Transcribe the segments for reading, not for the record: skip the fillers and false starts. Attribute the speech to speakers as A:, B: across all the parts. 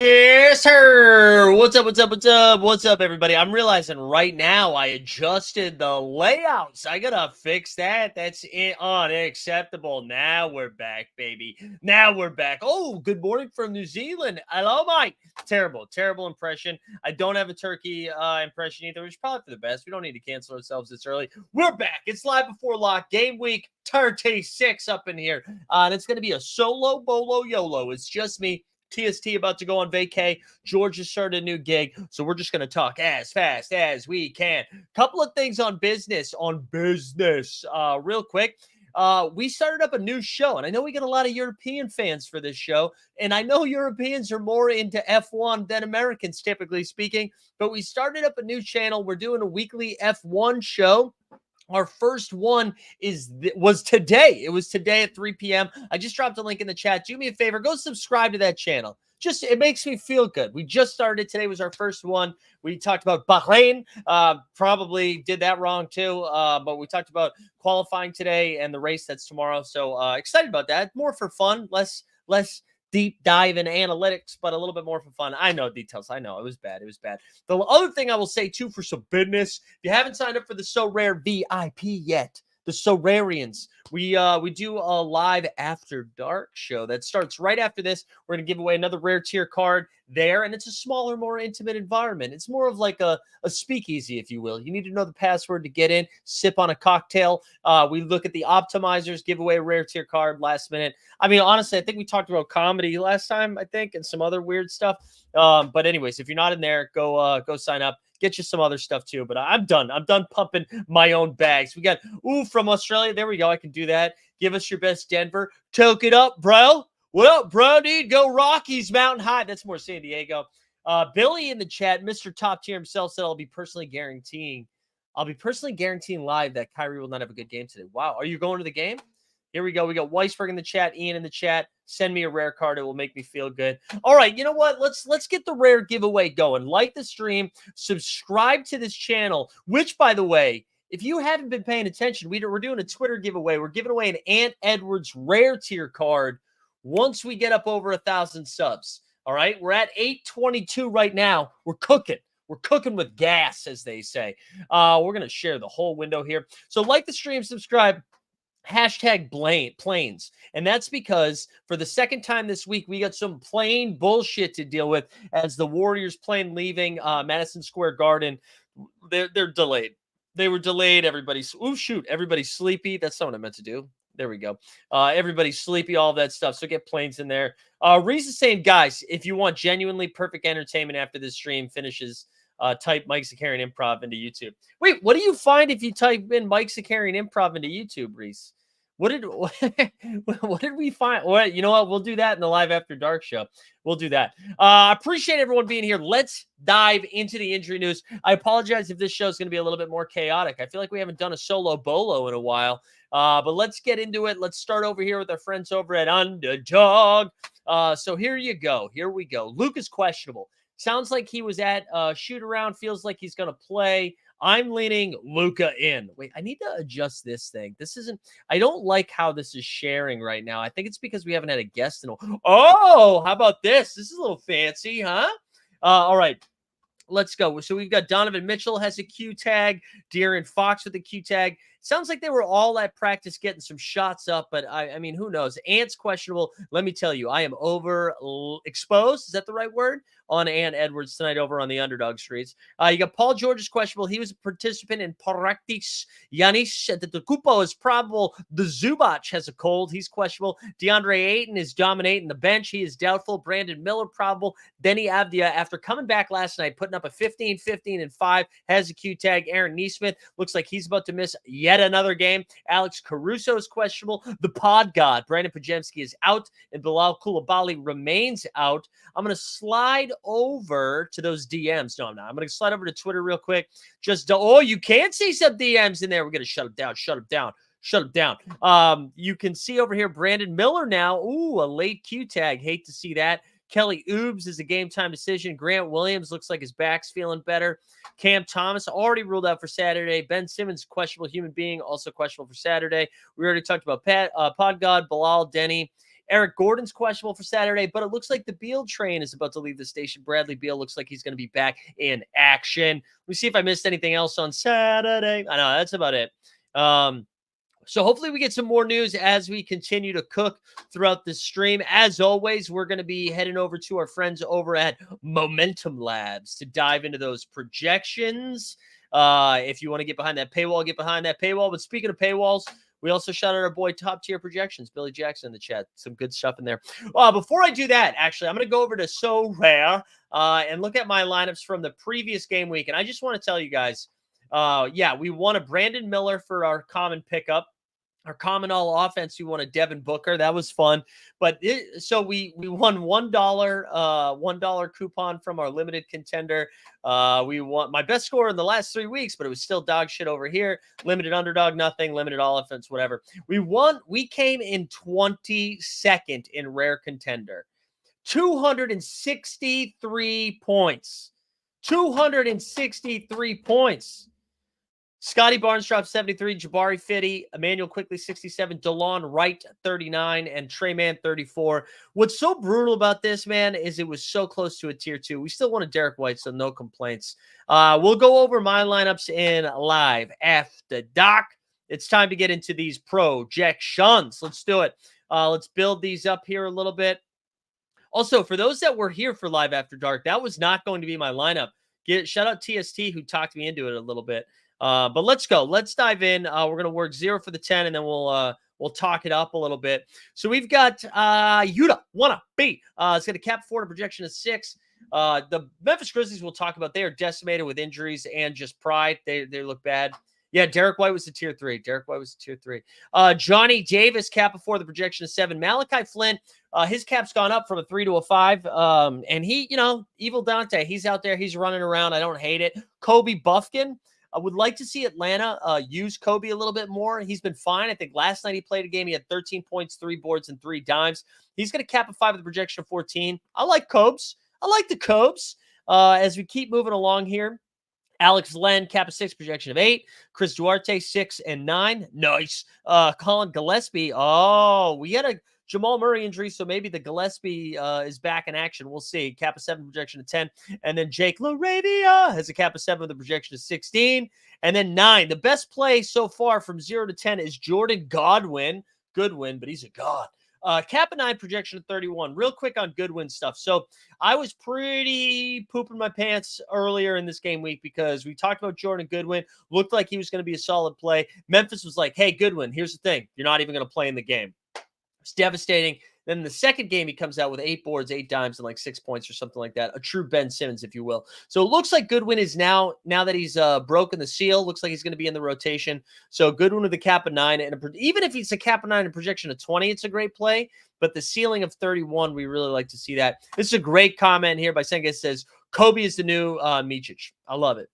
A: Yes, sir. What's up? What's up? What's up? What's up, everybody? I'm realizing right now I adjusted the layouts. I gotta fix that. That's unacceptable. Now we're back, baby. Now we're back. Oh, good morning from New Zealand. Hello, Mike. Terrible impression. I don't have a turkey impression either, which is probably for the best. We don't need to cancel ourselves this early. We're back. It's live before lock. Game week 36 up in here. And it's going to be a solo bolo YOLO. It's just me. TST about to go on vacay. George has started a new gig, so we're just going to talk as fast as we can. Couple of things on business, real quick. We started up a new show, and I know we get a lot of European fans for this show, and I know Europeans are more into F1 than Americans, typically speaking, but we started up a new channel. We're doing a weekly F1 show. Our first one was today. It was today at 3 p.m. I just dropped a link in the chat. Do me a favor. Go subscribe to that channel. It makes me feel good. We just started. Today was our first one. We talked about Bahrain. Probably did that wrong too. But we talked about qualifying today and the race that's tomorrow. So excited about that. More for fun, less deep dive in analytics, but a little bit more for fun. I know details. I know it was bad. The other thing I will say too, for some business, if you haven't signed up for the So Rare VIP yet, the Sorarians, we do a live after dark show that starts right after this. We're going to give away another rare tier card there, and it's a smaller, more intimate environment. It's more of like a speakeasy, if you will. You need to know the password to get in, sip on a cocktail. We look at the optimizers, give away a rare tier card last minute. I mean, honestly, I think we talked about comedy last time, I think, and some other weird stuff. But anyways, if you're not in there, go sign up. Get you some other stuff too. But I'm done. I'm done pumping my own bags. We got from Australia. There we go. I can do that. Give us your best Denver. Toke it up, bro. What up, bro, dude? Go Rockies, Mountain High. That's more San Diego. Billy in the chat, Mr. Top Tier himself, said I'll be personally guaranteeing live that Kyrie will not have a good game today. Wow. Are you going to the game? Here we go. We got Weisberg in the chat, Ian in the chat. Send me a rare card. It will make me feel good. All right, you know what? Let's get the rare giveaway going. Like the stream, subscribe to this channel, which, by the way, if you haven't been paying attention, we're doing a Twitter giveaway. We're giving away an Ant Edwards rare tier card once we get up over 1,000 subs. All right, we're at 822 right now. We're cooking. We're cooking with gas, as they say. We're going to share the whole window here. So like the stream, subscribe. Hashtag planes. And that's because for the second time this week, we got some plane bullshit to deal with as the Warriors plane leaving Madison Square Garden. They're delayed. They were delayed. Everybody's sleepy. That's not what I meant to do. There we go. Everybody's sleepy, all of that stuff. So get planes in there. Reese is saying, guys, if you want genuinely perfect entertainment after this stream finishes, type Mike Zakarian Improv into YouTube. Wait, what do you find if you type in Mike Zakarian Improv into YouTube, Reese? What did we find? Well, you know what? We'll do that in the live after dark show. We'll do that. Appreciate everyone being here. Let's dive into the injury news. I apologize if this show is going to be a little bit more chaotic. I feel like we haven't done a solo bolo in a while. But let's get into it. Let's start over here with our friends over at Underdog. So here you go. Here we go. Luke is questionable. Sounds like he was at shoot around. Feels like he's going to play. I'm leaning Luka in. Wait, I need to adjust this thing. I don't like how this is sharing right now. I think it's because we haven't had a guest in a while. Oh, how about this? This is a little fancy, huh? All right. Let's go. So we've got Donovan Mitchell has a Q tag, De'Aaron Fox with a Q tag. Sounds like they were all at practice getting some shots up, but I mean, who knows? Ant's questionable. Let me tell you, I am overexposed. Is that the right word? on Ant Edwards tonight over on the Underdog Streets. You got Paul George is questionable. He was a participant in practice. Yanis Antetokounmpo is probable. The Zubac has a cold. He's questionable. DeAndre Ayton is dominating the bench. He is doubtful. Brandon Miller probable. Denny Avdia, after coming back last night, putting up a 15, 15, and 5, has a Q tag. Aaron Nesmith looks like he's about to miss yet another game. Alex Caruso is questionable. The pod god, Brandon Pajemski, is out, and Bilal Koulibaly remains out. I'm going to slide over to those DMs. No, I'm not. I'm going to slide over to Twitter real quick. You can see some DMs in there. We're going to shut them down. Shut him down. You can see over here Brandon Miller now. Ooh, a late Q tag. Hate to see that. Kelly Oubs is a game-time decision. Grant Williams looks like his back's feeling better. Cam Thomas already ruled out for Saturday. Ben Simmons, questionable human being, also questionable for Saturday. We already talked about Podgod, Bilal, Denny. Eric Gordon's questionable for Saturday, but it looks like the Beal train is about to leave the station. Bradley Beal looks like he's going to be back in action. Let me see if I missed anything else on Saturday. I know, that's about it. So hopefully we get some more news as we continue to cook throughout the stream. As always, we're going to be heading over to our friends over at Momentum Labs to dive into those projections. If you want to get behind that paywall, get behind that paywall. But speaking of paywalls, we also shout out our boy Top Tier Projections, Billy Jackson in the chat. Some good stuff in there. Before I do that, actually, I'm going to go over to Sorare and look at my lineups from the previous game week. And I just want to tell you guys, we won a Brandon Miller for our common pickup. Our common all offense, we won a Devin Booker. That was fun. But so we won $1 coupon from our limited contender. We won my best score in the last 3 weeks, but it was still dog shit over here. Limited underdog, nothing. Limited all offense, whatever. We came in 22nd in rare contender. 263 points. 263 points. Scotty Barnes dropped 73, Jabari 50, Emmanuel Quickly 67, DeLon Wright 39, and Trey Mann 34. What's so brutal about this, man, is it was so close to a tier 2. We still wanted Derek White, so no complaints. We'll go over my lineups in live after dark. It's time to get into these projections. Let's do it. Let's build these up here a little bit. Also, for those that were here for Live After Dark, that was not going to be my lineup. Shout out TST who talked me into it a little bit. But let's go. Let's dive in. We're going to work 0 for the 10, and then we'll talk it up a little bit. So we've got Utah, wanna be. It's going to cap 4 to projection of 6. The Memphis Grizzlies we'll talk about. They are decimated with injuries and just pride. They look bad. Yeah, Derek White was a tier 3. Johnny Davis, cap of 4, the projection of 7. Malachi Flynn, his cap's gone up from a 3 to a 5. And he, Evil Dante, he's out there. He's running around. I don't hate it. Kobe Buffkin. I would like to see Atlanta use Kobe a little bit more. He's been fine. I think last night he played a game. He had 13 points, 3 boards, and 3 dimes. He's going to cap a 5 with a projection of 14. I like Cobes. I like the Cobes. As we keep moving along here, Alex Len, cap a 6, projection of 8. Chris Duarte, 6 and 9. Nice. Colin Gillespie. Oh, we had a Jamal Murray injury, so maybe the Gillespie is back in action. We'll see. Cap of 7, projection of 10. And then Jake LaRavia has a cap of 7 with a projection of 16. And then 9. The best play so far from 0 to 10 is Jordan Godwin. Goodwin, but he's a god. Cap of 9, projection of 31. Real quick on Goodwin stuff. So I was pretty pooping my pants earlier in this game week because we talked about Jordan Goodwin. Looked like he was going to be a solid play. Memphis was like, hey, Goodwin, here's the thing. You're not even going to play in the game. It's devastating. Then in the second game, he comes out with 8 boards, 8 dimes, and like 6 points or something like that. A true Ben Simmons, if you will. So it looks like Goodwin is now that he's broken the seal, looks like he's going to be in the rotation. So Goodwin with a cap of 9. And even if he's a cap of 9 and projection of 20, it's a great play. But the ceiling of 31, we really like to see that. This is a great comment here by Senga. It says, Kobe is the new Micic. I love it.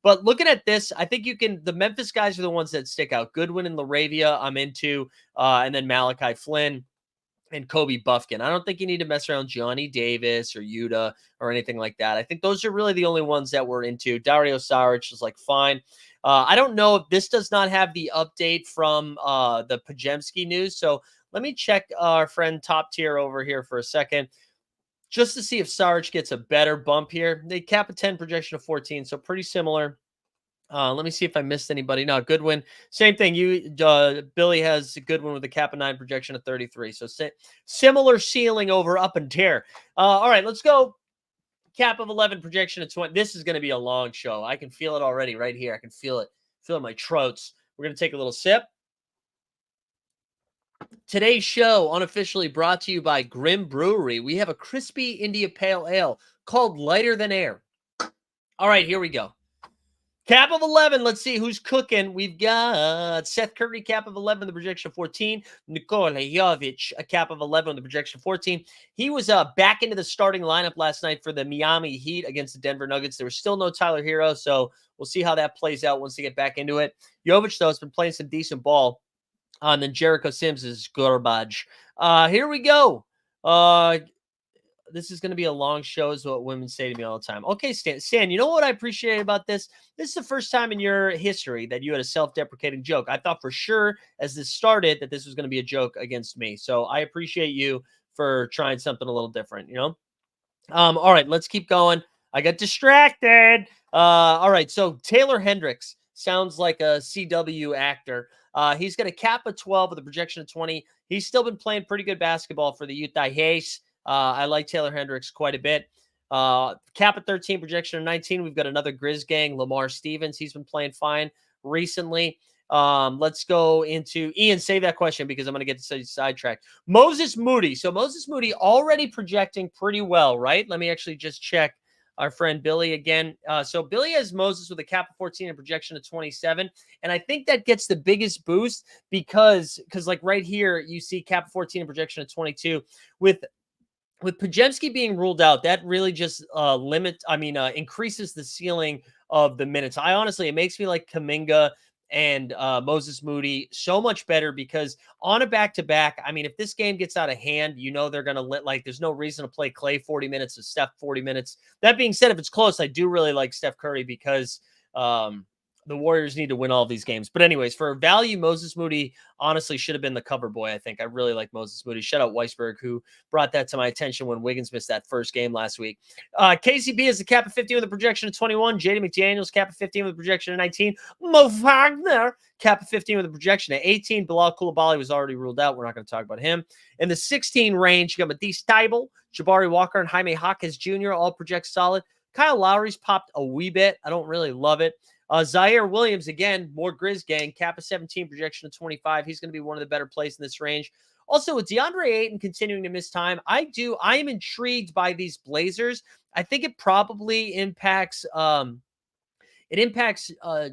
A: But looking at this, I think the Memphis guys are the ones that stick out. Goodwin and LaRavia, I'm into, and then Malachi Flynn and Kobe Buffkin. I don't think you need to mess around Johnny Davis or Yuta or anything like that. I think those are really the only ones that we're into. Dario Saric is like fine. I don't know if this does not have the update from the Pajemski news. So let me check our friend Top Tier over here for a second, just to see if Sarge gets a better bump here. They cap a 10, projection of 14, so pretty similar. Let me see if I missed anybody. No, Goodwin, same thing. Billy has a Goodwin with a cap of 9, projection of 33. So similar ceiling over up and tier. All right, let's go Cap of 11, projection of 20. This is going to be a long show. I can feel it already right here. I can feel it. Feel it in my throats. We're going to take a little sip. Today's show unofficially brought to you by Grim Brewery. We have a crispy India Pale Ale called Lighter Than Air. All right, here we go. Cap of 11. Let's see who's cooking. We've got Seth Curry, cap of 11, the projection 14. Nikola Jovic, a cap of 11 on the projection 14. He was back into the starting lineup last night for the Miami Heat against the Denver Nuggets. There was still no Tyler Hero, so we'll see how that plays out once they get back into it. Jovic, though, has been playing some decent ball. And then Jericho Sims is garbage. Here we go. This is going to be a long show, is what women say to me all the time. Okay, Stan, you know what I appreciate about this? This is the first time in your history that you had a self-deprecating joke. I thought for sure as this started that this was going to be a joke against me. So I appreciate you for trying something a little different, you know? All right, let's keep going. I got distracted. All right, so Taylor Hendricks sounds like a CW actor. He's got a cap of 12 with a projection of 20. He's still been playing pretty good basketball for the Utah Jazz. I like Taylor Hendricks quite a bit. Cap of 13, projection of 19. We've got another Grizz gang, Lamar Stevens. He's been playing fine recently. Let's go into Ian. Save that question because I'm going to get sidetracked. Moses Moody. So Moses Moody already projecting pretty well, right? Let me actually just check our friend Billy again. So Billy has Moses with a cap of 14 and projection of 27. And I think that gets the biggest boost because like right here, you see cap of 14 and projection of 22 with Podziemski being ruled out, that really just increases the ceiling of the minutes. It makes me like Kuminga and Moses Moody so much better because on a back-to-back, I mean, if this game gets out of hand, you know they're going to there's no reason to play Clay 40 minutes and Steph 40 minutes. That being said, if it's close, I do really like Steph Curry because the Warriors need to win all these games. But anyways, for value, Moses Moody honestly should have been the cover boy, I think. I really like Moses Moody. Shout out Weisberg, who brought that to my attention when Wiggins missed that first game last week. KCB is the cap of 15 with a projection of 21. JD McDaniels, cap of 15 with a projection of 19. Mo Wagner, cap of 15 with a projection of 18. Bilal Coulibaly was already ruled out. We're not going to talk about him. In the 16 range, you got Matisse Thybulle, Jabari Walker, and Jaime Jaquez Jr. all project solid. Kyle Lowry's popped a wee bit. I don't really love it. Zaire Williams, again, more Grizz gang, cap of 17, projection of 25. He's going to be one of the better plays in this range. Also, with DeAndre Ayton continuing to miss time, I am intrigued by these Blazers. I think it probably impacts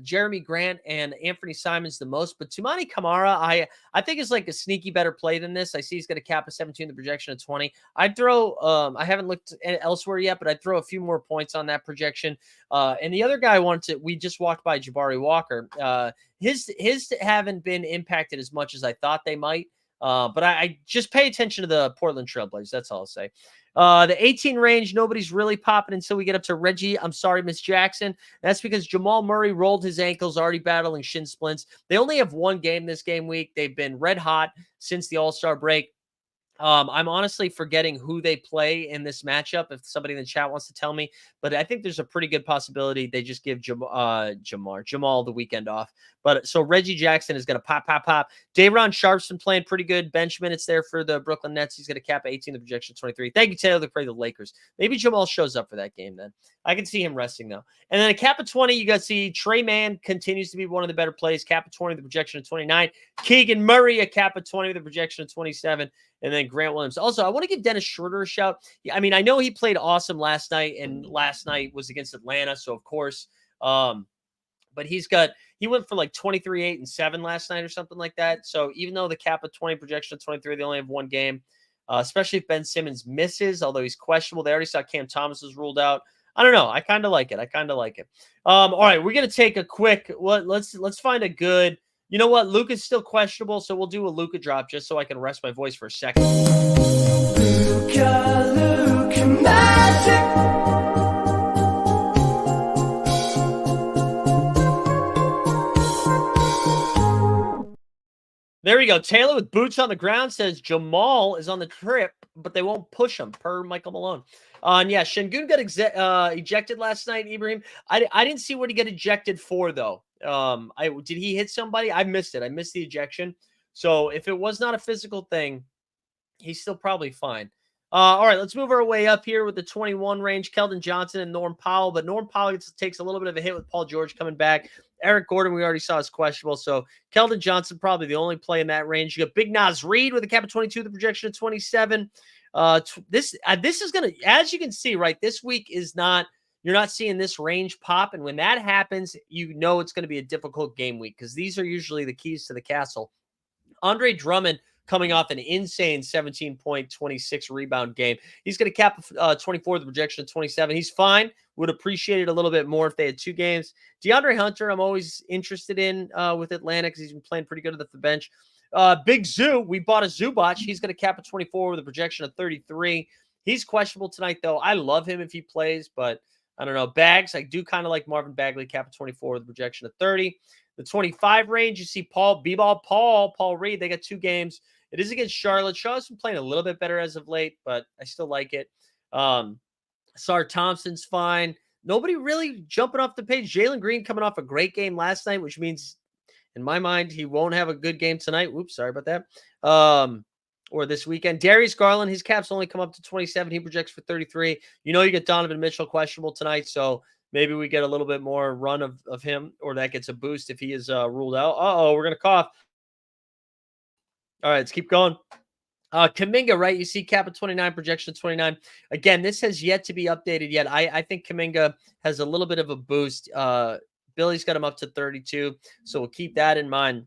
A: Jeremy Grant and Anthony Simons the most, but Toumani Camara, I think is like a sneaky better play than this. I see he's got a cap of 17, the projection of 20. I'd throw, I haven't looked elsewhere yet, but I'd throw a few more points on that projection. And the other guy we just walked by Jabari Walker. His haven't been impacted as much as I thought they might. But I just pay attention to the Portland Trailblazers. That's all I'll say. The 18 range, nobody's really popping until we get up to Reggie. I'm sorry, Miss Jackson. That's because Jamal Murray rolled his ankles, already battling shin splints. They only have one game this game week. They've been red hot since the All-Star break. I'm honestly forgetting who they play in this matchup. If somebody in the chat wants to tell me, but I think there's a pretty good possibility they just give Jamal the weekend off. But so Reggie Jackson is going to pop. Day'Ron Sharp's been playing pretty good bench minutes there for the Brooklyn Nets. He's going to cap 18, the projection 23. Thank you, Taylor. They play the Lakers. Maybe Jamal shows up for that game then. I can see him resting though. And then a cap of 20, you got to see Trey Mann continues to be one of the better plays. Cap of 20, the projection of 29. Keegan Murray, a cap of 20, the projection of 27. And then Grant Williams. Also, I want to give Dennis Schroeder a shout. I mean, I know he played awesome last night, and last night was against Atlanta, so of course. But he went for like 23, 8, and 7 last night or something like that. So even though the cap of 20, projection of 23, they only have one game, especially if Ben Simmons misses, although he's questionable. They already saw Cam Thomas was ruled out. I don't know. I kind of like it. All right, we're gonna take a quick. Let's find a good. You know what? Luka's still questionable, so we'll do a Luka drop just so I can rest my voice for a second. Luka magic. There we go. Taylor with boots on the ground says Jamal is on the trip, but they won't push him, per Michael Malone. And yeah, Şengün got ejected last night, Ibrahim. I didn't see what he got ejected for, though. Did he hit somebody? I missed it. I missed the ejection. So if it was not a physical thing, he's still probably fine. All right, let's move our way up here with the 21 range. Keldon Johnson and Norm Powell, but Norm Powell takes a little bit of a hit with Paul George coming back. Eric Gordon, we already saw is questionable. So Keldon Johnson, probably the only play in that range. You got Big Nas Reed with a cap of 22, the projection of 27. This is going to, as you can see, right, this week is not, you're not seeing this range pop. And when that happens, you know it's going to be a difficult game week because these are usually the keys to the castle. Andre Drummond coming off an insane 17.26 rebound game. He's going to cap 24, the projection of 27. He's fine. Would appreciate it a little bit more if they had 2 games. DeAndre Hunter, I'm always interested in with Atlanta because he's been playing pretty good at the bench. Big Zoo, we bought a Zubac. He's going to cap at 24 with a projection of 33. He's questionable tonight, though. I love him if he plays, but I don't know. Bags, I do kind of like Marvin Bagley, cap at 24 with a projection of 30. The 25 range, you see Paul Reed. They got 2 games. It is against Charlotte. Charlotte's been playing a little bit better as of late, but I still like it. Sar Thompson's fine. Nobody really jumping off the page. Jalen Green coming off a great game last night, which means in my mind he won't have a good game tonight. Whoops, sorry about that. Or this weekend. Darius Garland, his cap's only come up to 27. He projects for 33. You know you get Donovan Mitchell questionable tonight, so maybe we get a little bit more run of him, or that gets a boost if he is ruled out. Uh-oh, we're going to cough. All right, let's keep going. Kuminga, right? You see cap at 29, projection 29. Again, this has yet to be updated yet. I think Kuminga has a little bit of a boost. Billy's got him up to 32, so we'll keep that in mind.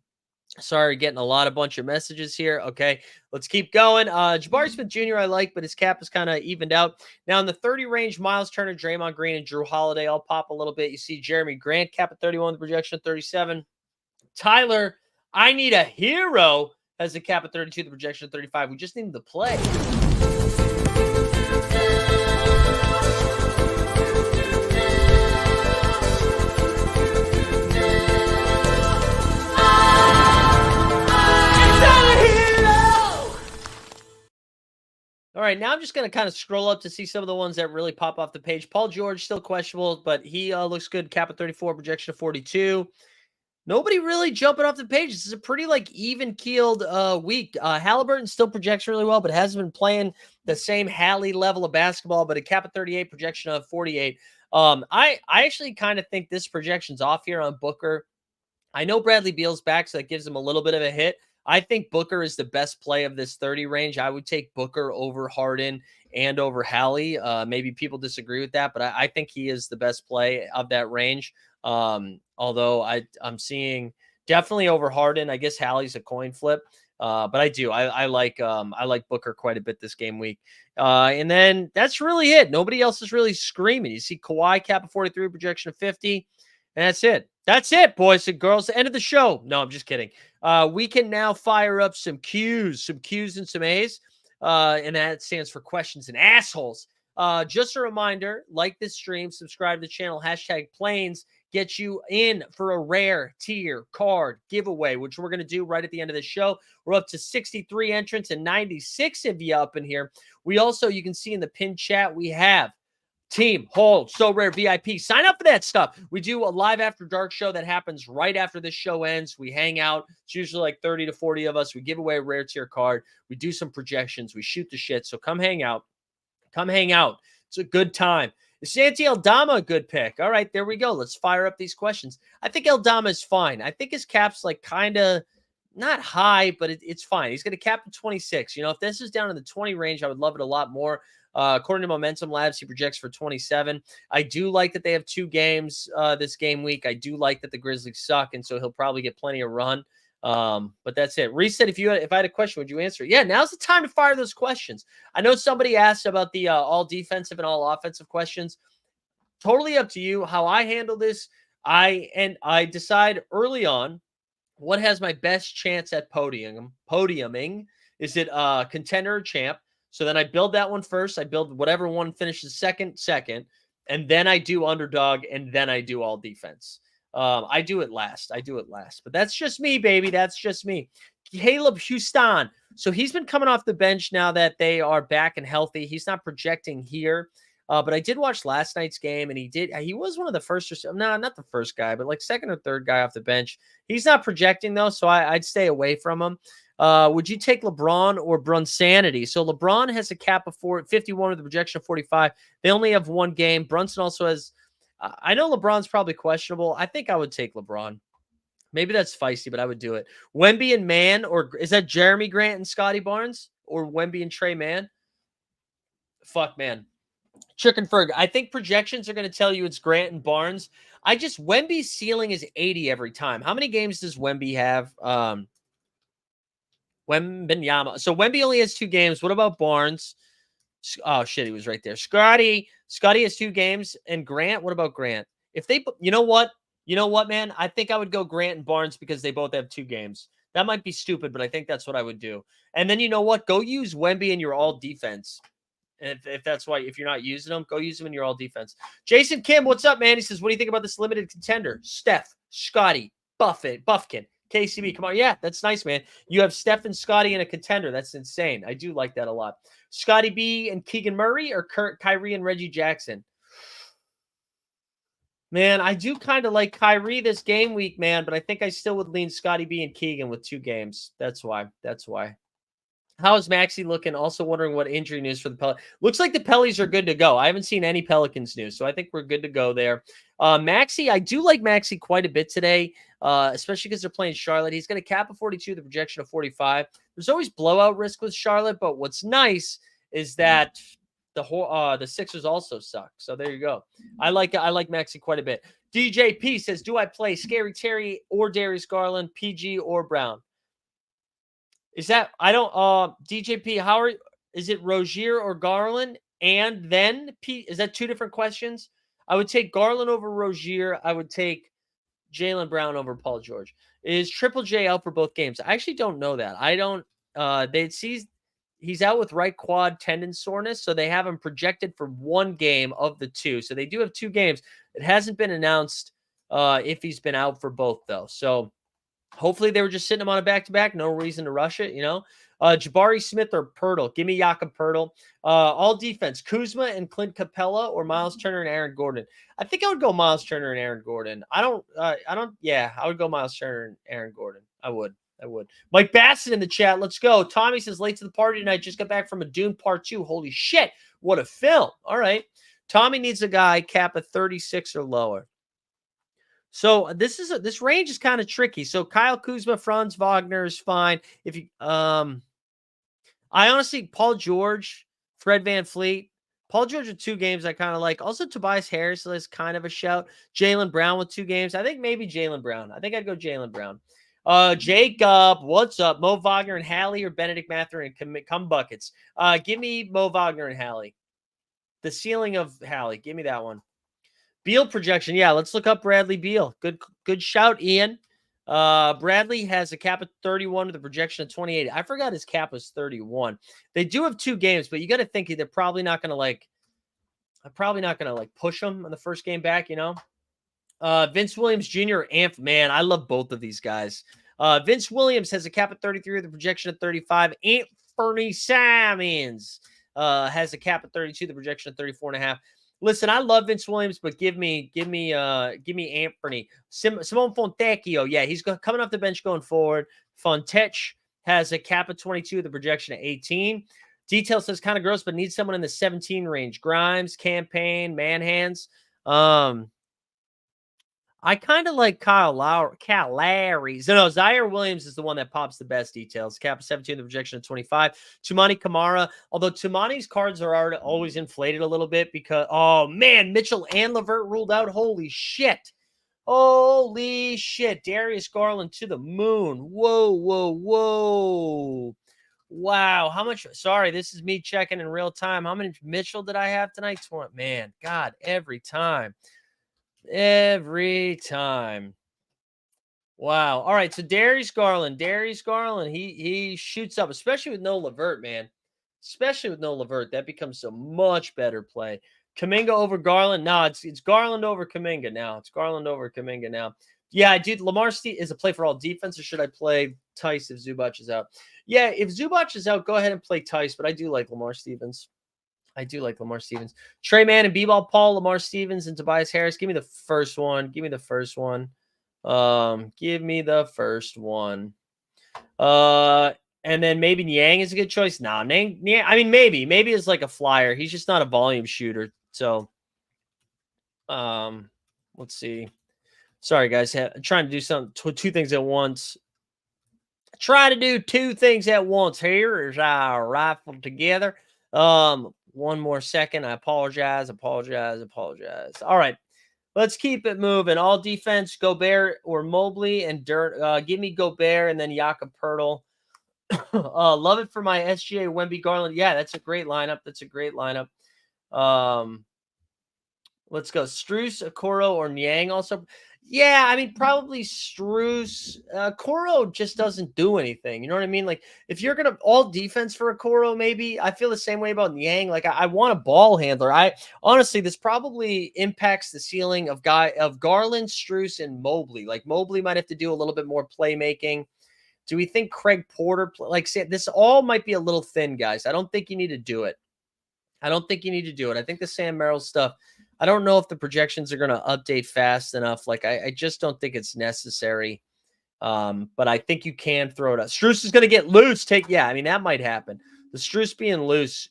A: Sorry, getting a bunch of messages here. Okay, let's keep going. Jabari Smith Jr. I like, but his cap is kind of evened out. Now in the 30 range, Miles Turner, Draymond Green, and Drew Holiday all pop a little bit. You see Jeremy Grant cap at 31, the projection of 37. Tyler, I need a hero, has a cap at 32, the projection of 35. We just need him to play. All right, now I'm just going to kind of scroll up to see some of the ones that really pop off the page. Paul George, still questionable, but he looks good. Cap at 34, projection of 42. Nobody really jumping off the page. This is a pretty even-keeled week. Halliburton still projects really well, but hasn't been playing the same Hallie level of basketball, but a cap at 38, projection of 48. I actually kind of think this projection's off here on Booker. I know Bradley Beal's back, so that gives him a little bit of a hit. I think Booker is the best play of this 30 range. I would take Booker over Harden and over Hallie. Maybe people disagree with that, but I think he is the best play of that range. Although I'm seeing definitely over Harden. I guess Hallie's a coin flip. But I like Booker quite a bit this game week. And then that's really it. Nobody else is really screaming. You see Kawhi cap of 43, projection of 50. And that's it. That's it, boys and girls. The end of the show. No, I'm just kidding. We can now fire up some Q's and some A's. And that stands for questions and assholes. Just a reminder, like this stream, subscribe to the channel, #planes, get you in for a rare tier card giveaway, which we're going to do right at the end of the show. We're up to 63 entrants and 96 of you up in here. We also, you can see in the pinned chat, we have Team Hold So Rare VIP. Sign up for that stuff. We do a live after dark show that happens right after this show ends. We hang out. It's usually like 30 to 40 of us. We give away a rare tier card. We do some projections. We shoot the shit. So come hang out. Come hang out. It's a good time. Is Santi Aldama a good pick? All right, there we go. Let's fire up these questions. I think Aldama is fine. I think his cap's kind of not high, but it's fine. He's going to cap at 26. If this is down in the 20 range, I would love it a lot more. According to Momentum Labs, he projects for 27. I do like that they have 2 games this game week. I do like that the Grizzlies suck, and so he'll probably get plenty of run. But that's it. Reese said, if I had a question, would you answer it? Yeah, now's the time to fire those questions. I know somebody asked about the all defensive and all offensive questions. Totally up to you how I handle this. I decide early on what has my best chance at podiuming. Is it contender or champ? So then I build that one first. I build whatever one finishes second, and then I do underdog, and then I do all defense. I do it last. But that's just me, baby. That's just me. Caleb Houston. So he's been coming off the bench now that they are back and healthy. He's not projecting here. But I did watch last night's game, and he was one of the first, not the first guy, but second or third guy off the bench. He's not projecting, though, so I'd stay away from him. Would you take LeBron or Brunsanity? So LeBron has a cap of 51 with a projection of 45. They only have one game. Brunson also has. I know LeBron's probably questionable. I think I would take LeBron. Maybe that's feisty, but I would do it. Wemby and Mann, or is that Jeremy Grant and Scotty Barnes, or Wemby and Trey Mann? Fuck, man. Chicken Ferg. I think projections are going to tell you it's Grant and Barnes. Wemby's ceiling is 80 every time. How many games does Wemby have? Wembenyama. So Wemby only has 2 games. What about Barnes? Oh shit, he was right there. Scotty has 2 games, and Grant. What about Grant? If they, you know what, man? I think I would go Grant and Barnes because they both have 2 games. That might be stupid, but I think that's what I would do. And then you know what? Go use Wemby in your all defense. And if that's why, if you're not using them, go use them in your all defense. Jason Kim, what's up, man? He says, what do you think about this limited contender? Steph, Scotty, Buffkin, KCB. Come on. Yeah, that's nice, man. You have Steph and Scotty in a contender. That's insane. I do like that a lot. Scotty B and Keegan Murray, or Kyrie and Reggie Jackson? Man, I do kind of like Kyrie this game week, man, but I think I still would lean Scotty B and Keegan with 2 games. That's why. How is Maxey looking? Also wondering what injury news for the Pelicans. Looks like the Pellies are good to go. I haven't seen any Pelicans news, so I think we're good to go there. Maxey, I do like Maxey quite a bit today, especially because they're playing Charlotte. He's going to cap a 42, the projection of 45. There's always blowout risk with Charlotte, but what's nice is that the Sixers also suck. So there you go. I like Maxey quite a bit. DJP says, do I play Scary Terry or Darius Garland, PG or Brown? Is that DJP? Is it Rozier or Garland? And then is that 2 different questions? I would take Garland over Rozier. I would take Jaylen Brown over Paul George. Is Triple J out for both games? I actually don't know that. I don't. He's out with right quad tendon soreness, so they have him projected for 1 game of the 2. So they do have 2 games. It hasn't been announced if he's been out for both though. So. Hopefully they were just sitting him on a back-to-back. No reason to rush it, Jabari Smith or Pirtle. Give me Jakob Pirtle. All defense. Kuzma and Clint Capella or Miles Turner and Aaron Gordon. I think I would go Miles Turner and Aaron Gordon. I would go Miles Turner and Aaron Gordon. I would. Mike Bassett in the chat. Let's go. Tommy says, late to the party tonight. Just got back from a Dune Part 2. Holy shit. What a film. All right. Tommy needs a guy cap at 36 or lower. So this range is kind of tricky. So Kyle Kuzma, Franz Wagner is fine. If you I honestly, Paul George, Fred VanVleet, Paul George with 2 games I kind of like. Also Tobias Harris is kind of a shout. Jaylen Brown with 2 games. I think maybe Jaylen Brown. I think I'd go Jaylen Brown. Jacob, what's up? Mo Wagner and Hallie or Benedict Mather and come buckets. Give me Mo Wagner and Hallie. The ceiling of Hallie. Give me that one. Beal projection. Yeah, let's look up Bradley Beal. Good shout, Ian. Bradley has a cap of 31 with a projection of 28. I forgot his cap was 31. They do have 2 games, but you got to think they're probably not going to push them on the first game back, Vince Williams Jr. Man, I love both of these guys. Vince Williams has a cap of 33 with a projection of 35. Anthony Simons has a cap of 32, the projection of 34.5. Listen, I love Vince Williams, but give me Anthony. Simone Fontecchio. Yeah, he's coming off the bench going forward. Fontech has a cap of 22 with a projection of 18. Detail says kind of gross, but needs someone in the 17 range. Grimes, Campaign, Manhands. I kind of like Cal Lowry. No, Zaire Williams is the one that pops the best details. Cap of 17, the projection of 25. Tumani Kamara, although Tumani's cards are always inflated a little bit because, oh man, Mitchell and LeVert ruled out. Holy shit. Darius Garland to the moon. Whoa. Wow. How much? Sorry, this is me checking in real time. How many Mitchell did I have tonight? Man, God, every time. Wow. All right. So Darius Garland, he shoots up, especially with no LeVert, man. Especially with no LeVert. That becomes a much better play. Kuminga over Garland. No, it's Garland over Kuminga now. Yeah, dude, Lamar is a play for all defense, or should I play Tice if Zubac is out? Yeah, if Zubac is out, go ahead and play Tice, but I do like Lamar Stevens. Trey Mann and B-Ball Paul, Lamar Stevens, and Tobias Harris. Give me the first one. And then maybe Niang is a good choice. Nah, Niang, I mean, maybe it's like a flyer. He's just not a volume shooter. So, let's see. Sorry, guys. I'm trying to do two things at once. Try to do two things at once here as I rifle together. One more second. I apologize. All right. Let's keep it moving. All defense, Gobert or Mobley and Dirt. Give me Gobert and then Jakob Pertl. Love it for my SGA Wemby Garland. Yeah, that's a great lineup. Let's go. Strus, Okoro, or Niang also. Yeah, I mean, probably Strus. Okoro just doesn't do anything. You know what I mean? Like, if you're going to all defense for Okoro, maybe. I feel the same way about Niang. Like, I want a ball handler. Honestly, this probably impacts the ceiling of Garland, Strus, and Mobley. Like, Mobley might have to do a little bit more playmaking. Do we think Craig Porter, like, say, this all might be a little thin, guys. I don't think you need to do it. I think the Sam Merrill stuff, I don't know if the projections are going to update fast enough. Like, I just don't think it's necessary. But I think you can throw it out. Strus is going to get loose. I mean, that might happen. The Strus being loose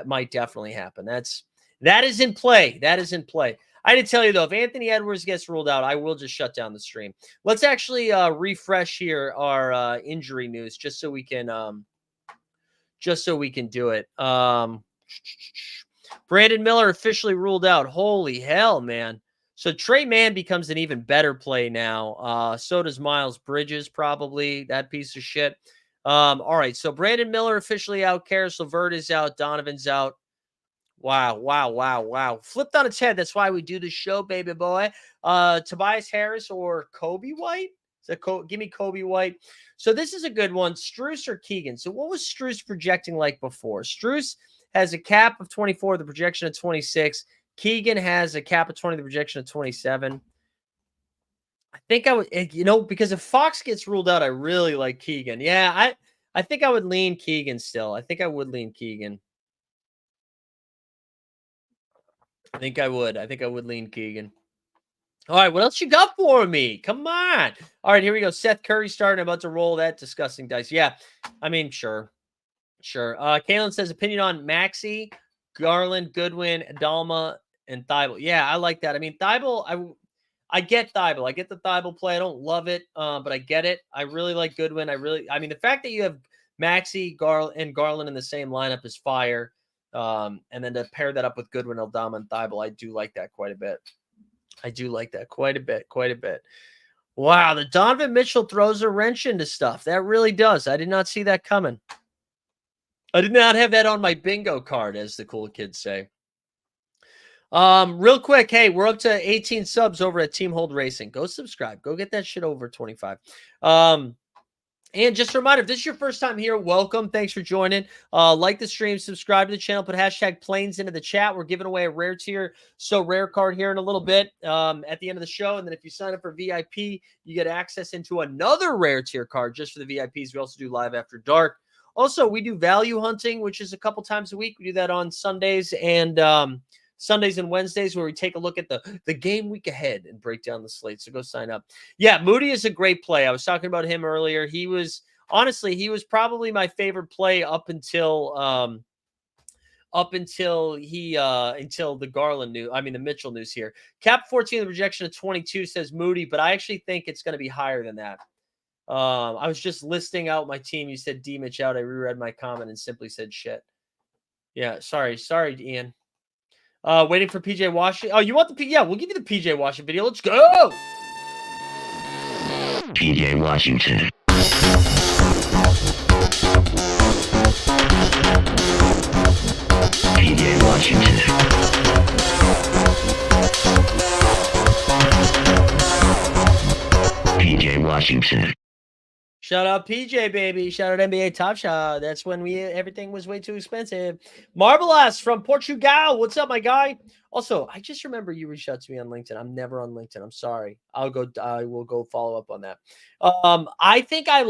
A: might definitely happen. That is in play. I did tell you though, if Anthony Edwards gets ruled out, I will just shut down the stream. Let's actually refresh here our injury news just so we can do it. Brandon Miller officially ruled out. Holy hell, man. So Trey Mann becomes an even better play now. So does Miles Bridges, probably, that piece of shit. All right, so Brandon Miller officially out. Karis LeVert is out. Donovan's out. Wow. Flipped on its head. That's why we do this show, baby boy. Tobias Harris or Kobe White? Give me Kobe White. So this is a good one. Strus or Keegan? So what was Strus projecting like before? Strus has a cap of 24, the projection of 26. Keegan has a cap of 20, the projection of 27. I think I would, because if Fox gets ruled out, I really like Keegan. Yeah, I think I would lean Keegan still. I think I would lean Keegan. I think I would lean Keegan. All right, what else you got for me? Come on. All right, here we go. Seth Curry starting, about to roll that disgusting dice. Yeah, I mean, sure. Kalen says opinion on Maxey, Garland, Goodwin, Adalma, and Thibault. Yeah, I like that. I mean, Thibault, I get Thibault. I get the Thibault play. I don't love it, but I get it. I really like Goodwin. I mean, the fact that you have Maxey, and Garland in the same lineup is fire. And then to pair that up with Goodwin, Aldama, and Thibault, I do like that quite a bit. Quite a bit. Wow, the Donovan Mitchell throws a wrench into stuff. That really does. I did not see that coming. I did not have that on my bingo card, as the cool kids say. Real quick, hey, we're up to 18 subs over at Team Hold Racing. Go subscribe. Go get that shit over 25. And just a reminder, if this is your first time here, welcome. Thanks for joining. Like the stream, subscribe to the channel, put hashtag planes into the chat. We're giving away a rare tier, so rare card here in a little bit at the end of the show. And then if you sign up for VIP, you get access into another rare tier card just for the VIPs. We also do live after dark. Also, we do value hunting, which is a couple times a week. We do that on Sundays and Wednesdays, where we take a look at the game week ahead and break down the slate. So go sign up. Yeah, Moody is a great play. I was talking about him earlier. He was probably my favorite play up until the Garland news. I mean, the Mitchell news here. Cap 14, the projection of 22 says Moody, but I actually think it's going to be higher than that. I was just listing out my team. You said D Mitch out. I reread my comment and simply said shit. Yeah, sorry, Ian. Waiting for PJ Washington. Oh, you want the Yeah, we'll give you the PJ Washington video. Let's go. PJ Washington. PJ Washington. PJ Washington. Shout out PJ, baby. Shout out NBA Top Shot. That's when everything was way too expensive. Marvelous from Portugal. What's up, my guy? Also, I just remember you reached out to me on LinkedIn. I'm never on LinkedIn. I'm sorry. I will go follow up on that. I think I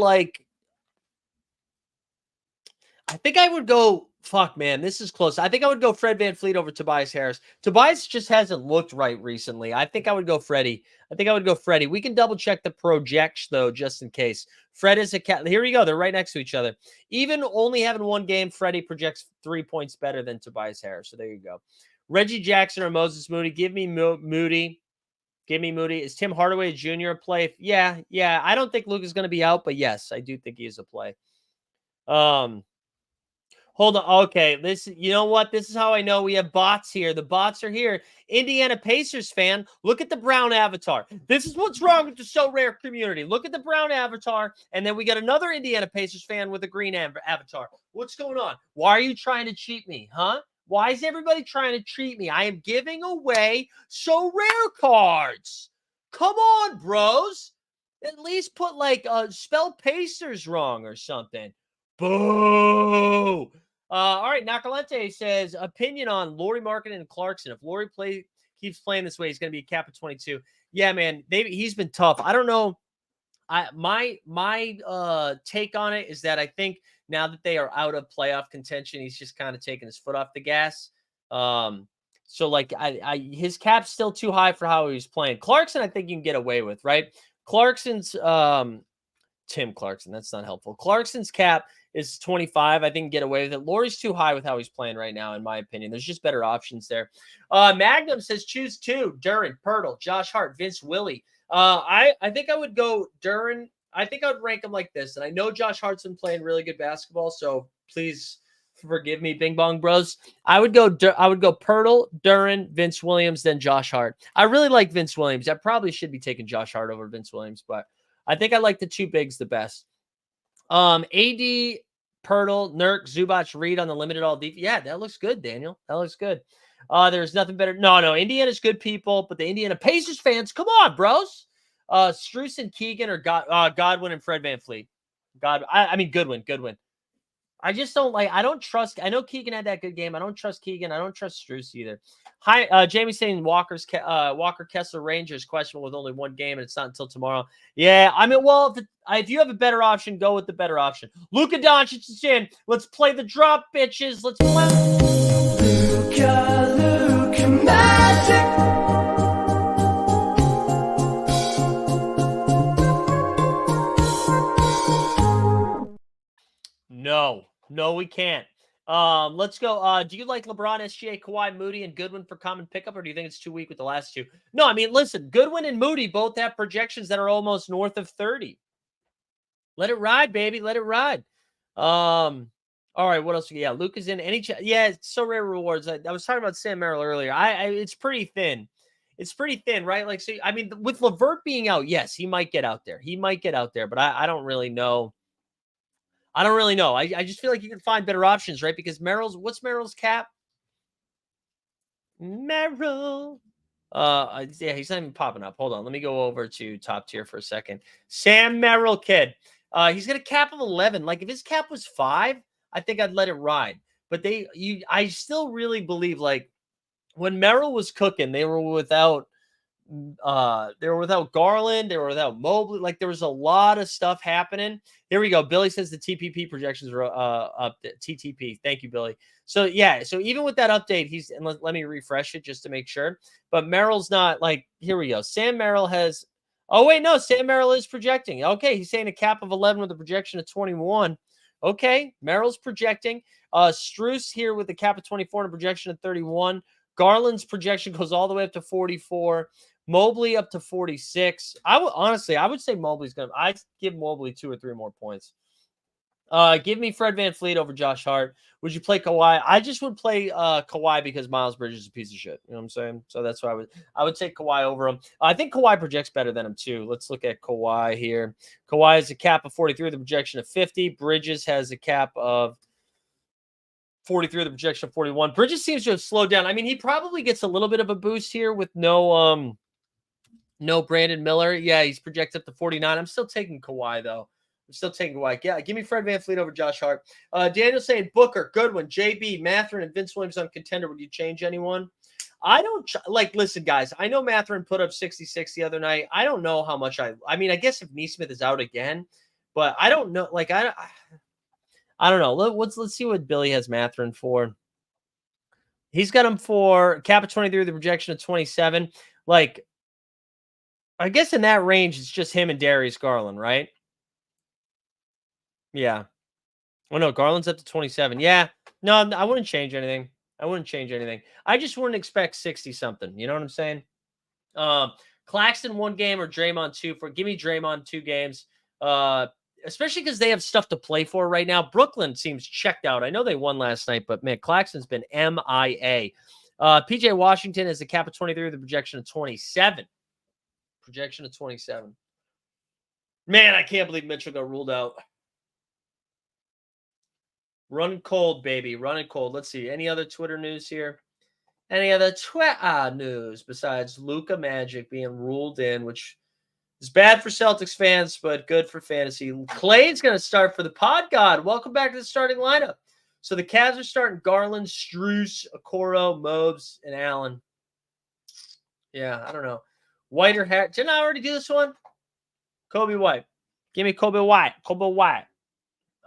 A: would go Fuck, man, this is close. I think I would go Fred VanVleet over Tobias Harris. Tobias just hasn't looked right recently. I think I would go Freddie. I think I would go Freddie. We can double check the projects though, just in case. Fred is a cat. Here we go. They're right next to each other. Even only having one game, Freddie projects 3 points better than Tobias Harris. So there you go. Reggie Jackson or Moses Moody. Give me Moody. Give me Moody. Is Tim Hardaway Jr. a play? Yeah. I don't think Luke is going to be out, but yes, I do think he is a play. Hold on. Okay, you know what? This is how I know we have bots here. The bots are here. Indiana Pacers fan, look at the brown avatar. This is what's wrong with the So Rare community. Look at the brown avatar, and then we got another Indiana Pacers fan with a green avatar. What's going on? Why are you trying to cheat me, huh? Why is everybody trying to cheat me? I am giving away So Rare cards. Come on, bros. At least put spell Pacers wrong or something. Boo. All right, Nakalente says opinion on Lauri Markkanen and Clarkson. If Lauri keeps playing this way, he's going to be a cap of 22. Yeah, man, he's been tough. I don't know. My take on it is that I think now that they are out of playoff contention, he's just kind of taking his foot off the gas. So like his cap's still too high for how he's playing. Clarkson, I think you can get away with, right? Clarkson's Tim Clarkson. That's not helpful. Clarkson's cap is 25. I think get away with it. Lauri's too high with how he's playing right now, in my opinion. There's just better options there. Magnum says choose 2. Duren, Pirtle, Josh Hart, Vince Willie. I think I would go Duren. I think I would rank him like this. And I know Josh Hart's been playing really good basketball, so please forgive me, Bing Bong Bros. I would go Pirtle, Duren, Vince Williams, then Josh Hart. I really like Vince Williams. I probably should be taking Josh Hart over Vince Williams, but I think I like the 2 bigs the best. AD, Pirtle, Nurk, Zubac, Reed on the limited all deep. Yeah, that looks good, Daniel. That looks good. There's nothing better. No, Indiana's good people, but the Indiana Pacers fans, come on, bros. Strus and Keegan or Godwin and Fred VanVleet. Goodwin. I just don't I don't trust. I know Keegan had that good game. I don't trust Keegan. I don't trust Strus either. Hi, Jamie saying Walker Kessler Rangers questionable with only 1 game and it's not until tomorrow. Yeah, I mean, well, if you have a better option, go with the better option. Luka Doncic is in. Let's play the drop, bitches. Let's play. Luka Magic. No, we can't. Let's go. Do you like LeBron, SGA, Kawhi, Moody, and Goodwin for common pickup, or do you think it's too weak with the last 2? No, I mean, listen, Goodwin and Moody both have projections that are almost north of 30. Let it ride, baby. Let it ride. All right, what else? Yeah, Luke is in any yeah, it's So Rare rewards. I was talking about Sam Merrill earlier. It's pretty thin. It's pretty thin, right? Like, so I mean, with LeVert being out, yes, he might get out there. But I don't really know. I just feel like you can find better options, right? Because what's Merrill's cap? Merrill. Yeah, he's not even popping up. Hold on. Let me go over to top tier for a second. Sam Merrill, kid. He's got a cap of 11. Like, if his cap was 5, I think I'd let it ride. But I still really believe, like, when Merrill was cooking, they were without Garland, they were without Mobley. Like, there was a lot of stuff happening. Here we go. Billy says the TPP projections are up. TTP. Thank you, Billy. So yeah, so even with that update, let me refresh it just to make sure. But Merrill's not like, here we go. Sam Merrill has. Oh wait, no, Sam Merrill is projecting. Okay, he's saying a cap of 11 with a projection of 21. Okay, Merrill's projecting. Strus here with a cap of 24 and a projection of 31. Garland's projection goes all the way up to 44. Mobley up to 46. I would say Mobley's going to, I'd give Mobley 2 or 3 more points. Give me Fred VanVleet over Josh Hart. Would you play Kawhi? I just would play Kawhi because Miles Bridges is a piece of shit. You know what I'm saying? So that's why I would take Kawhi over him. I think Kawhi projects better than him too. Let's look at Kawhi here. Kawhi has a cap of 43 with a projection of 50. Bridges has a cap of 43 with a projection of 41. Bridges seems to have slowed down. I mean, he probably gets a little bit of a boost here with no Brandon Miller. Yeah, he's projected up to 49. I'm still taking Kawhi, though. Yeah, give me Fred VanVleet over Josh Hart. Daniel saying Booker, Goodwin, JB, Mathurin, and Vince Williams on contender. Would you change anyone? I don't listen, guys. I know Mathurin put up 66 the other night. I don't know how much I mean, I guess if Neesmith is out again, but I don't know. I don't know. Let's see what Billy has Matherin for. He's got him for cap of 23 with a projection of 27. Like, I guess in that range, it's just him and Darius Garland, right? Yeah. Oh, no, Garland's up to 27. Yeah. No, I wouldn't change anything. I wouldn't change anything. I just wouldn't expect 60 something. You know what I'm saying? Um, Claxton 1 game or Draymond 2 for give me Draymond 2 games. Uh, Especially because they have stuff to play for right now. Brooklyn seems checked out. I know they won last night, but man, Claxton's been MIA. PJ Washington is a cap of 23 with a projection of 27. Projection of 27. Man, I can't believe Mitchell got ruled out. Run cold, baby. Running cold. Let's see. Any other Twitter news here? Any other Twitter news besides Luka Magic being ruled in, which is bad for Celtics fans, but good for fantasy. Clay's going to start for the Pod God. Welcome back to the starting lineup. So the Cavs are starting Garland, Strus, Okoro, Mobes, and Allen. Yeah, I don't know. White or Harris? Didn't I already do this one? Kobe White. Give me Kobe White. Kobe White.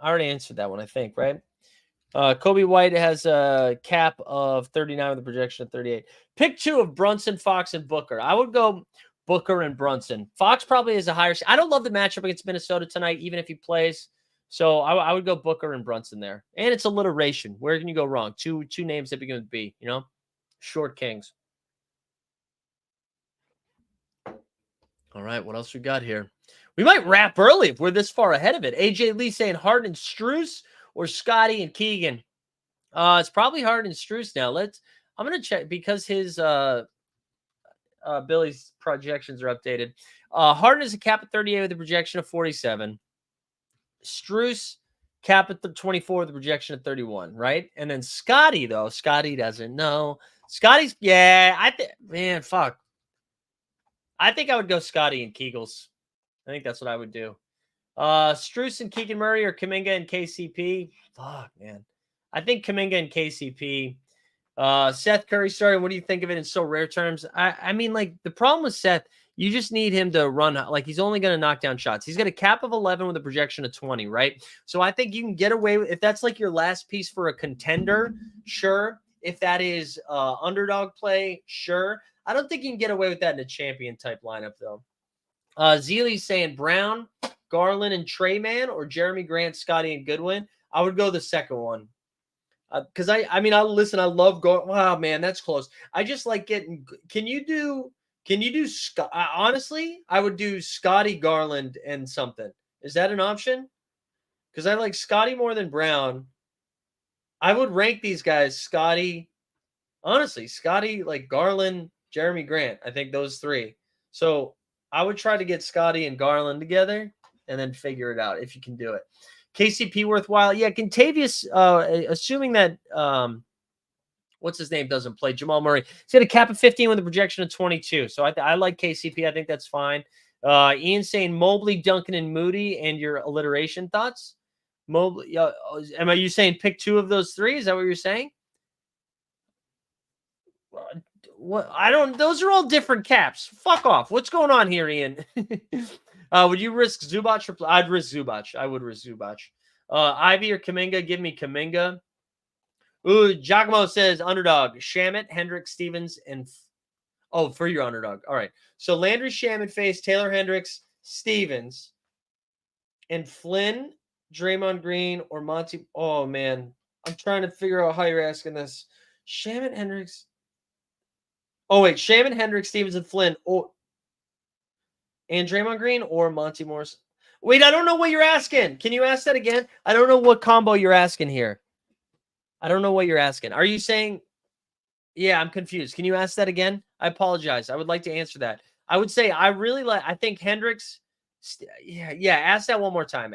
A: I already answered that one, I think, right? Kobe White has a cap of 39 with a projection of 38. Pick 2 of Brunson, Fox, and Booker. I would go Booker and Brunson. Fox probably is a higher. I don't love the matchup against Minnesota tonight, even if he plays. So I would go Booker and Brunson there. And it's alliteration. Where can you go wrong? Two names that begin with B, you know? Short Kings. All right, what else we got here? We might wrap early if we're this far ahead of it. AJ Lee saying Harden and Strus or Scotty and Keegan. It's probably Harden and Strus now. I'm gonna check because his Billy's projections are updated. Harden is a cap at 38 with a projection of 47. Strus cap at 24 with a projection of 31, right? And then Scotty doesn't know. Scotty's fuck. I think I would go Scotty and Kegels. I think that's what I would do. Strus and Keegan Murray or Kuminga and KCP. Fuck, man. I think Kuminga and KCP. Seth Curry starting. What do you think of it in so rare terms? I mean, like, the problem with Seth, you just need him to run. Like, he's only going to knock down shots. He's got a cap of 11 with a projection of 20, right? So I think you can get away with, if that's like your last piece for a contender, sure. If that is underdog play, sure. I don't think you can get away with that in a champion type lineup, though. Zeely's saying Brown, Garland, and Trey Man or Jeremy Grant, Scotty, and Goodwin. I would go the second one. Because I love going. Wow, man, that's close. I just like getting. Can you do? Honestly, I would do Scotty, Garland, and something. Is that an option? Because I like Scotty more than Brown. I would rank these guys Scotty. Honestly, Scotty, like Garland, Jeremy Grant. I think those 3. So I would try to get Scotty and Garland together and then figure it out if you can do it. KCP worthwhile. Yeah, Contavious, assuming that what's his name doesn't play, Jamal Murray. He's got a cap of 15 with a projection of 22. So I like KCP. I think that's fine. Ian saying Mobley, Duncan, and Moody, and your alliteration thoughts. Mobley, am you saying pick 2 of those 3? Is that what you're saying? What? I don't. Those are all different caps. Fuck off. What's going on here, Ian? Would you risk Zubac? I'd risk Zubac. I would risk Zubac. Ivy or Kuminga? Give me Kuminga. Ooh, Giacomo says underdog. Shamet, Hendricks, Stevens, and for your underdog. All right. So Landry Shamet face Taylor Hendricks, Stevens, and Flynn, Draymond Green, or Monty. Oh man, I'm trying to figure out how you're asking this. Shamet, Hendricks. Oh wait, Shaman, Hendricks, Stevens, and Flynn, and Draymond Green, or Monty Morris. Wait, I don't know what you're asking. Can you ask that again? I don't know what combo you're asking here. I don't know what you're asking. Are you saying? Yeah, I'm confused. Can you ask that again? I apologize. I would like to answer that. I would say I think Hendricks. Yeah. Ask that one more time.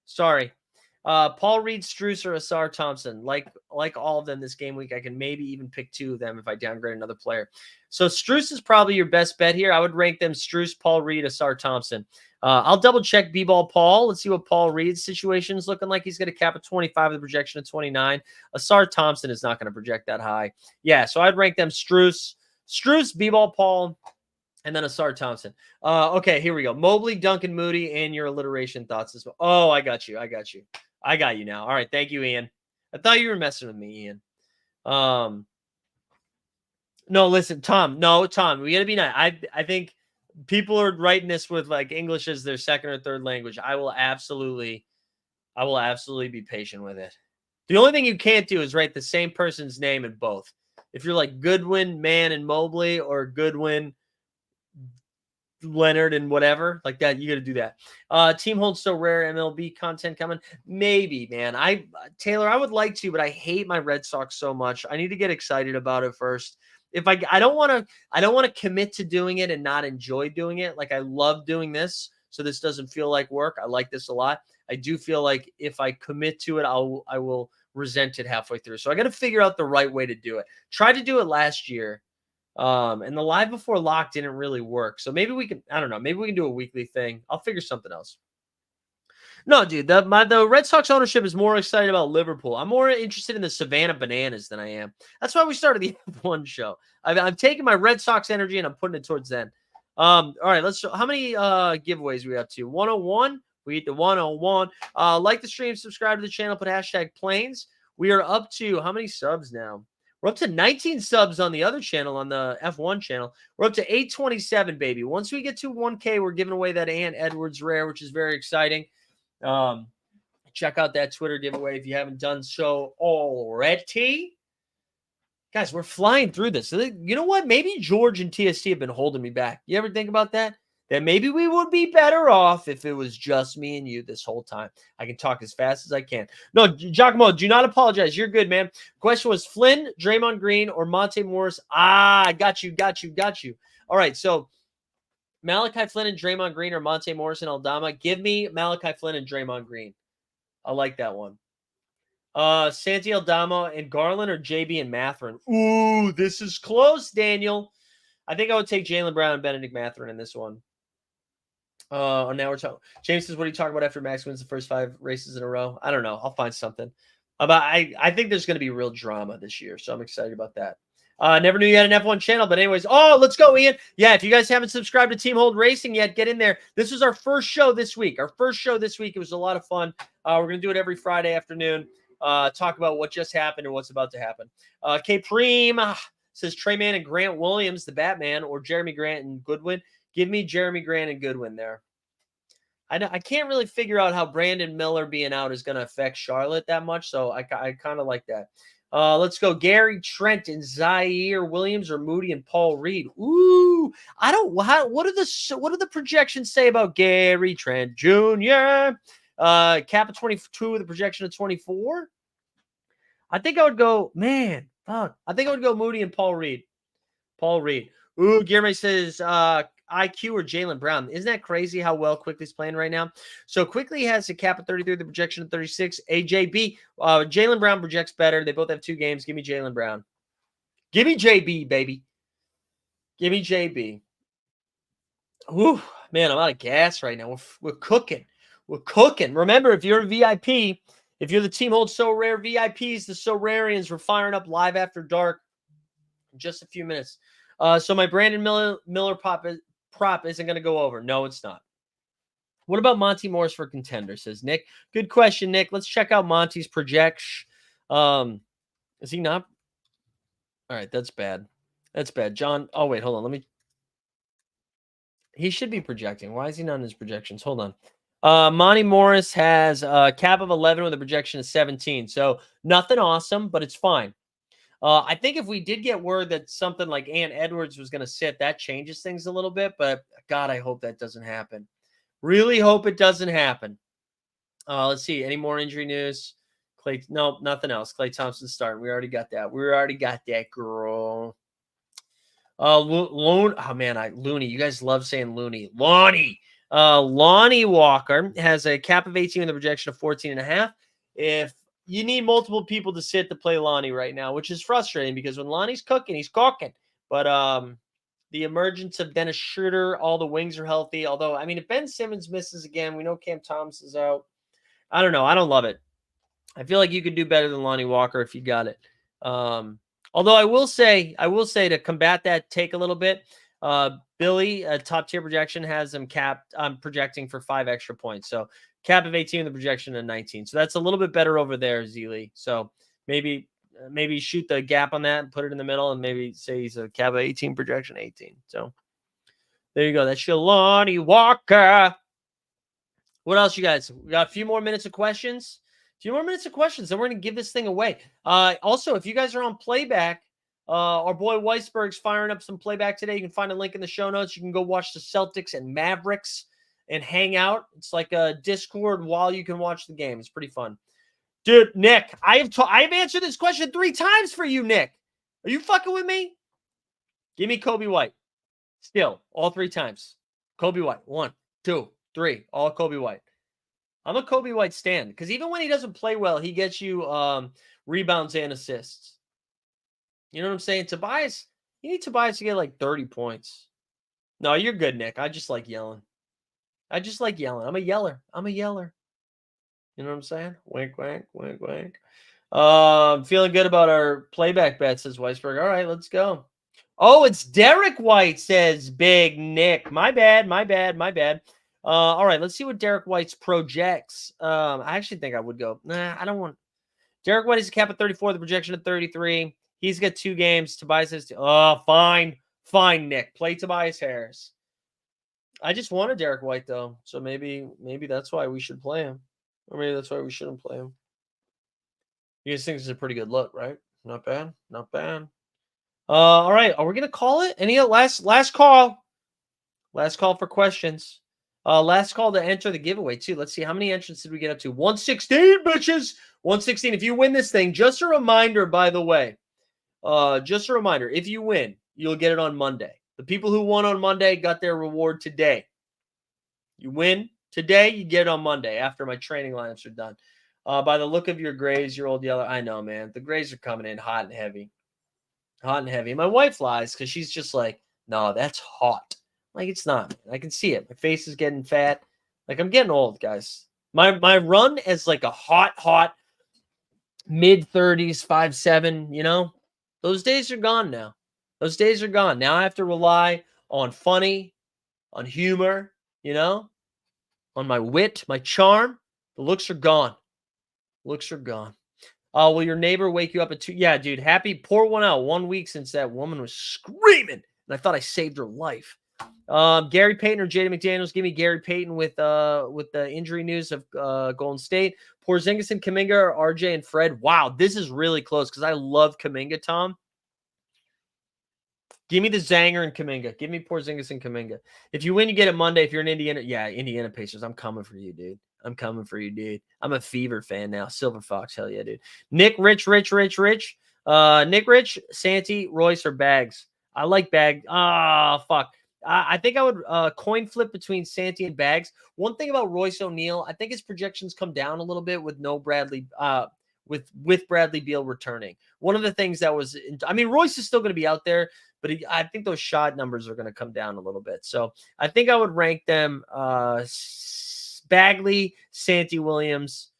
A: Sorry. Paul Reed, Strus, or Asar Thompson. Like all of them this game week, I can maybe even pick 2 of them if I downgrade another player. So Strus is probably your best bet here. I would rank them Strus, Paul Reed, Asar Thompson. I'll double check B-ball Paul. Let's see what Paul Reed's situation is looking like. He's going to cap at 25 with a projection of 29. Asar Thompson is not going to project that high. Yeah, so I'd rank them Strus, B-ball Paul, and then Asar Thompson. Okay, here we go. Mobley, Duncan, Moody, and your alliteration thoughts as well. Oh, I got you. I got you now. All right, thank you, Ian. I thought you were messing with me, Ian. Um, no, listen, Tom. No, Tom, we gotta be nice. I think people are writing this with like English as their second or third language. I will absolutely be patient with it. The only thing you can't do is write the same person's name in both. If you're like Goodwin, Mann, and Mobley, or Goodwin, Leonard, and whatever like that, you got to do that. Team holds so rare MLB content coming. Maybe, man. Taylor, I would like to, but I hate my Red Sox so much. I need to get excited about it first. If I don't want to, I don't want to commit to doing it and not enjoy doing it. Like I love doing this, so this doesn't feel like work. I like this a lot. I do feel like if I commit to it, I will resent it halfway through. So I got to figure out the right way to do it. Tried to do it last year. And the live before lock didn't really work. So maybe we can, I don't know, maybe we can do a weekly thing. I'll figure something else. No, dude, the Red Sox ownership is more excited about Liverpool. I'm more interested in the Savannah Bananas than I am. That's why we started the F1 show. I'm taking my Red Sox energy and I'm putting it towards them. All right, let's show how many giveaways we up to. 101. We get to 101. Like the stream, subscribe to the channel, put hashtag planes. We are up to how many subs now? We're up to 19 subs on the other channel, on the F1 channel. We're up to 827, baby. Once we get to 1K, we're giving away that Ant Edwards rare, which is very exciting. Check out that Twitter giveaway if you haven't done so already. Guys, we're flying through this. You know what? Maybe George and TST have been holding me back. You ever think about that? That maybe we would be better off if it was just me and you this whole time. I can talk as fast as I can. No, Giacomo, do not apologize. You're good, man. Question was Flynn, Draymond Green, or Monte Morris? I got you. All right, so Malachi Flynn and Draymond Green or Monte Morris and Aldama? Give me Malachi Flynn and Draymond Green. I like that one. Santi Aldama and Garland or JB and Matherin? Ooh, this is close, Daniel. I think I would take Jaylen Brown and Benedict Matherin in this one. Now we're talking. James says, "What are you talking about after Max wins the first 5 races in a row?" I don't know. I'll find something. I think there's going to be real drama this year, so I'm excited about that. Never knew you had an F1 channel, but anyways, let's go, Ian. Yeah, if you guys haven't subscribed to Team Hold Racing yet, get in there. This was our first show this week. It was a lot of fun. We're going to do it every Friday afternoon. Talk about what just happened and what's about to happen. K Preem says Trey Mann and Grant Williams, the Batman, or Jeremy Grant and Goodwin. Give me Jeremy Grant and Goodwin there. I can't really figure out how Brandon Miller being out is going to affect Charlotte that much, so I kind of like that. Let's go. Gary Trent and Zaire Williams or Moody and Paul Reed. Ooh, I don't. What do the projections say about Gary Trent Jr.? Cap of 22 with a projection of 24. I think I would go. Man, fuck. I think I would go Moody and Paul Reed. Ooh, Guillermo says IQ or Jaylen Brown. Isn't that crazy how well Quickly's playing right now? So Quickly has a cap of 33, the projection of 36. AJB, Jaylen Brown projects better. They both have 2 games. Give me Jaylen Brown. Give me JB, baby. Give me JB. Ooh, man, I'm out of gas right now. We're cooking. Remember, if you're a VIP, if you're the Team Hold So Rare VIPs, the Sorarians, we're firing up live after dark in just a few minutes. So my Brandon Miller prop isn't going to go over. No, it's not. What about Monty Morris for contender, says Nick. Good question, Nick. Let's check out Monty's projection. Is he not? All right, that's bad. John, oh, wait, hold on. He should be projecting. Why is he not in his projections? Hold on. Monty Morris has a cap of 11 with a projection of 17. So nothing awesome, but it's fine. I think if we did get word that something like Ant Edwards was going to sit, that changes things a little bit. But God, I hope that doesn't happen. Really hope it doesn't happen. Let's see. Any more injury news? Clay? No, nothing else. Klay Thompson starting. We already got that. Girl. Looney. Oh man, Looney. You guys love saying Looney. Lonnie Walker has a cap of 18 with a projection of 14.5. If you need multiple people to sit to play Lonnie right now, which is frustrating because when Lonnie's cooking, he's cooking. But the emergence of Dennis Schroeder, all the wings are healthy. Although, I mean, if Ben Simmons misses again, we know Cam Thomas is out. I don't know. I don't love it. I feel like you could do better than Lonnie Walker if you got it. Although I will say to combat that take a little bit, Billy, a top tier projection, has them capped. I'm projecting for 5 extra points. So cap of 18, the projection of 19. So that's a little bit better over there, Zeely. So maybe shoot the gap on that and put it in the middle, and maybe say he's a cap of 18, projection 18. So there you go. That's Shalani Walker. What else, you guys? We got a few more minutes of questions. Then we're going to give this thing away. Also, if you guys are on playback, our boy Weisberg's firing up some playback today. You can find a link in the show notes. You can go watch the Celtics and Mavericks and hang out. It's like a Discord while you can watch the game. It's pretty fun. Dude, Nick, I've answered this question 3 times for you, Nick. Are you fucking with me? Give me Kobe White. Still, all 3 times. Kobe White. 1, 2, 3. All Kobe White. I'm a Kobe White stan because even when he doesn't play well, he gets you rebounds and assists. You know what I'm saying? Tobias, you need Tobias to get like 30 points. No, you're good, Nick. I just like yelling. I'm a yeller. You know what I'm saying? Wink, wink, wink, wink. Feeling good about our playback bet, says Weisberg. All right, let's go. Oh, it's Derek White, says Big Nick. My bad. All right, let's see what Derek White's projects. I actually think I would go. Nah, I don't want. Derek White is a cap of 34, the projection of 33. He's got 2 games. Tobias has 2. Oh, fine, Nick. Play Tobias Harris. I just wanted Derek White though, so maybe that's why we should play him, or maybe that's why we shouldn't play him. You guys think this is a pretty good look, right? Not bad. All right, are we gonna call it? Any last call? Last call for questions. Last call to enter the giveaway too. Let's see, how many entrants did we get up to? 116, bitches. 116. If you win this thing, just a reminder, by the way. Just a reminder, if you win, you'll get it on Monday. The people who won on Monday got their reward today. You win today, you get it on Monday after my training lineups are done. By the look of your grays, your old yeller. I know, man. The grays are coming in hot and heavy. My wife lies because she's just like, no, that's hot. Like, it's not. I can see it. My face is getting fat. Like, I'm getting old, guys. My run is like a hot mid-30s, 5'7", you know? Those days are gone now. Now I have to rely on funny, on humor, you know? On my wit, my charm. The looks are gone. Will your neighbor wake you up at 2? Yeah, dude. Pour one out. 1 week since that woman was screaming, and I thought I saved her life. Gary Payton or Jaden McDaniels? Give me Gary Payton with the injury news of Golden State. Porzingis and Kuminga, or RJ and Fred? Wow, this is really close because I love Kuminga, Tom. Give me the Zanger and Kuminga. Give me Porzingis and Kuminga. If you win, you get it Monday. If you're in Indiana, Indiana Pacers. I'm coming for you, dude. I'm a Fever fan now. Silver Fox, hell yeah, dude. Nick, Rich. Nick, Rich, Santi, Royce, or Bags? I like Bag. Fuck. I think I would coin flip between Santi and Bags. One thing about Royce O'Neal, I think his projections come down a little bit with no Bradley, with Bradley Beal returning. One of the things that was, Royce is still going to be out there, but I think those shot numbers are going to come down a little bit. So I think I would rank them Bagley, Santi Williams,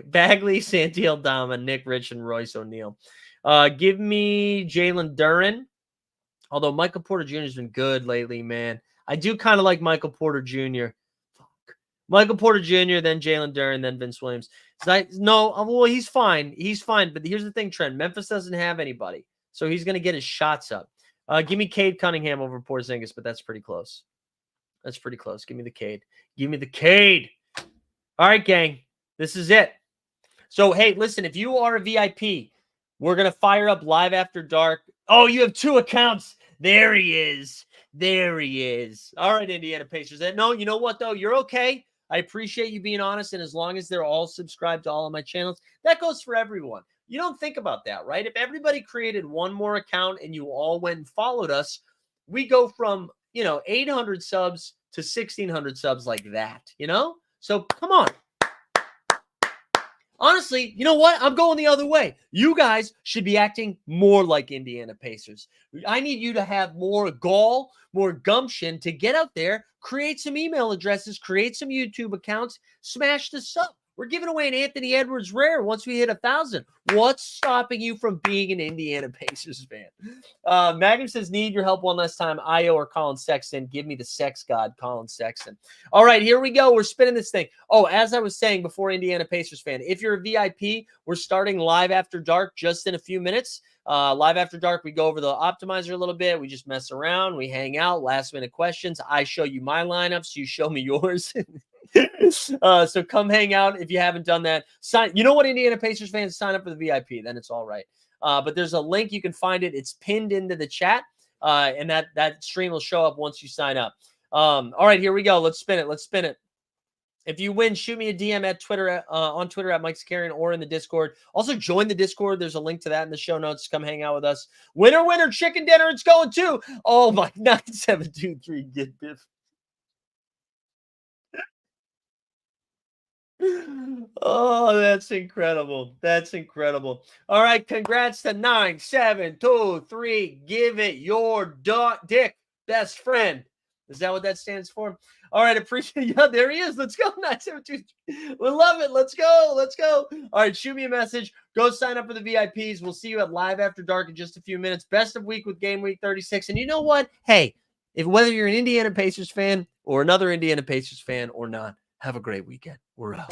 A: Bagley, Santi Aldama, Nick Rich, and Royce O'Neal. Give me Jalen Duren. Although Michael Porter Jr. has been good lately, man. I do kind of like Michael Porter Jr. Michael Porter Jr., then Jalen Duren, then Vince Williams. He's fine. But here's the thing, Trent. Memphis doesn't have anybody, so he's going to get his shots up. Give me Cade Cunningham over Porzingis, but that's pretty close. Give me the Cade. All right, gang. This is it. So, hey, listen, if you are a VIP, we're going to fire up Live After Dark. Oh, you have 2 accounts. There he is. All right, Indiana Pacers. No, you know what, though? You're okay. I appreciate you being honest, and as long as they're all subscribed to all of my channels, that goes for everyone. You don't think about that, right? If everybody created one more account and you all went and followed us, we go from, 800 subs to 1,600 subs like that, So come on. Honestly, you know what? I'm going the other way. You guys should be acting more like Indiana Pacers. I need you to have more gall, more gumption to get out there, create some email addresses, create some YouTube accounts, smash the sub. We're giving away an Anthony Edwards rare once we hit 1,000. What's stopping you from being an Indiana Pacers fan? Magnum says, need your help one last time. Io or Colin Sexton. Give me the sex god, Colin Sexton. All right, here we go. We're spinning this thing. Oh, as I was saying before, Indiana Pacers fan, if you're a VIP, we're starting live after dark just in a few minutes. Live after dark, we go over the optimizer a little bit. We just mess around. We hang out. Last minute questions. I show you my lineups. You show me yours. So come hang out if you haven't done that. Sign. You know what, Indiana Pacers fans, sign up for the VIP. Then it's all right. But there's a link. You can find it. It's pinned into the chat. And that stream will show up once you sign up. All right, here we go. Let's spin it. Let's spin it. If you win, shoot me a DM at Twitter, on Twitter at Mike Sakarian or in the Discord. Also, join the Discord. There's a link to that in the show notes. Come hang out with us. Winner, winner, chicken dinner. It's going too. Oh, my, 9723. Get Biff. Oh, that's incredible. That's incredible. All right. Congrats to 9723. Give it your dick best friend. Is that what that stands for? All right. Appreciate. Yeah, there he is. Let's go. 9723. We love it. Let's go. Let's go. All right. Shoot me a message. Go sign up for the VIPs. We'll see you at Live After Dark in just a few minutes. Best of week with Game Week 36. And you know what? Hey, if whether you're an Indiana Pacers fan or another Indiana Pacers fan or not, have a great weekend. We're out.